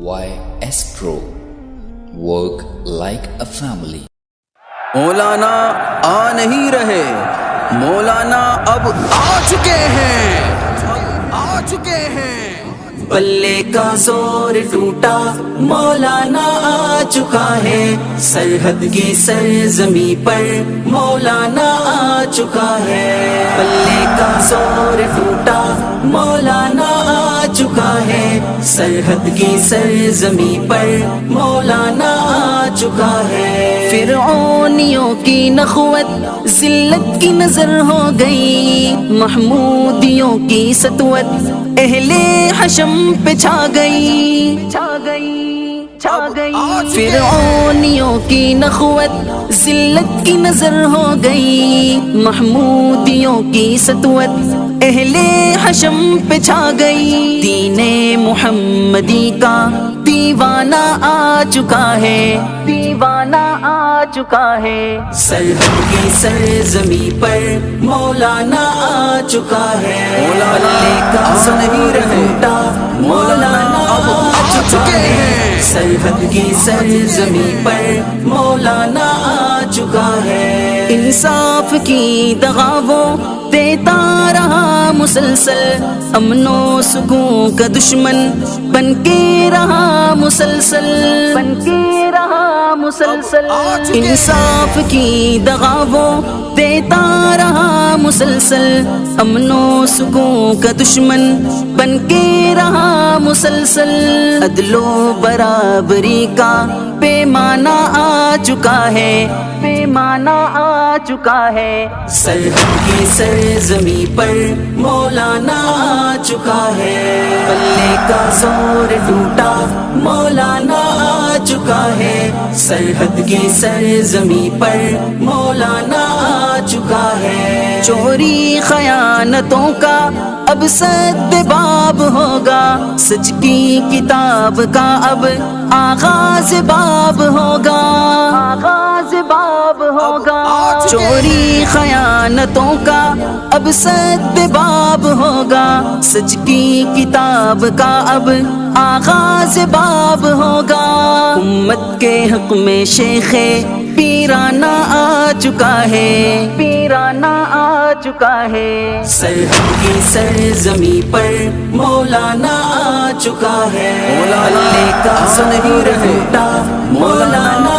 YS Pro. Work like a family. مولانا آ نہیں رہے، مولانا اب آ چکے ہیں، بلے کا زور ٹوٹا، مولانا آ چکا ہے، سرحد کی سرزمی پر مولانا آ چکا ہے، بلے کا زور ٹوٹا، مولانا آ چکا ہے، سرحد کی سرزمی پر مولانا آ چکا ہے۔ فرعونیوں کی نخوت ذلت کی نظر ہو گئی، محمودیوں کی سطوت اہل حشم پہ چھا گئی، فرعونیوں کی نخوت ذلت کی نظر ہو گئی، محمودیوں کی سطوت اہل حشم پہ چھا گئی، دین محمدی کا دیوانہ آ چکا ہے، دیوانہ آ چکا ہے، سرحد کی سرزمی پر مولانا آ چکا ہے، مولانا نہیں رہے، مولانا آ چکے ہیں، سرحد کی سرزمی پر مولانا آ چکا ہے، انصاف کی دغاووں دیتا رہا مسلسل، امن و سکون کا دشمن بن کے رہا مسلسل، بن کے رہا مسلسل، انصاف کی دغاووں دیتا رہا مسلسل، امن و سکون کا دشمن بن کے رہا مسلسل، عدل و برابری کا پیمانہ آ چکا ہے، پیمانہ آ چکا ہے، سرحد کی سرزمی پر مولانا آ چکا ہے، بلے کا زور ٹوٹا، مولانا آ چکا ہے، سرحد کی سرزمی پر مولانا آ چکا ہے، چوری خیانتوں کا اب سد باب ہوگا، سچ کی کتاب کا اب آغاز باب ہوگا، آغاز باب ہوگا، چوری خیانتوں کا اب سد باب ہوگا، سچ کی کتاب کا اب آغاز باب ہوگا، امت کے حق میں شیخ پیرانہ آ چکا ہے، پیرانہ آ چکا ہے، سرحد کی سرزمی پر مولانا آ چکا ہے، مولانا نہیں رہے، مولانا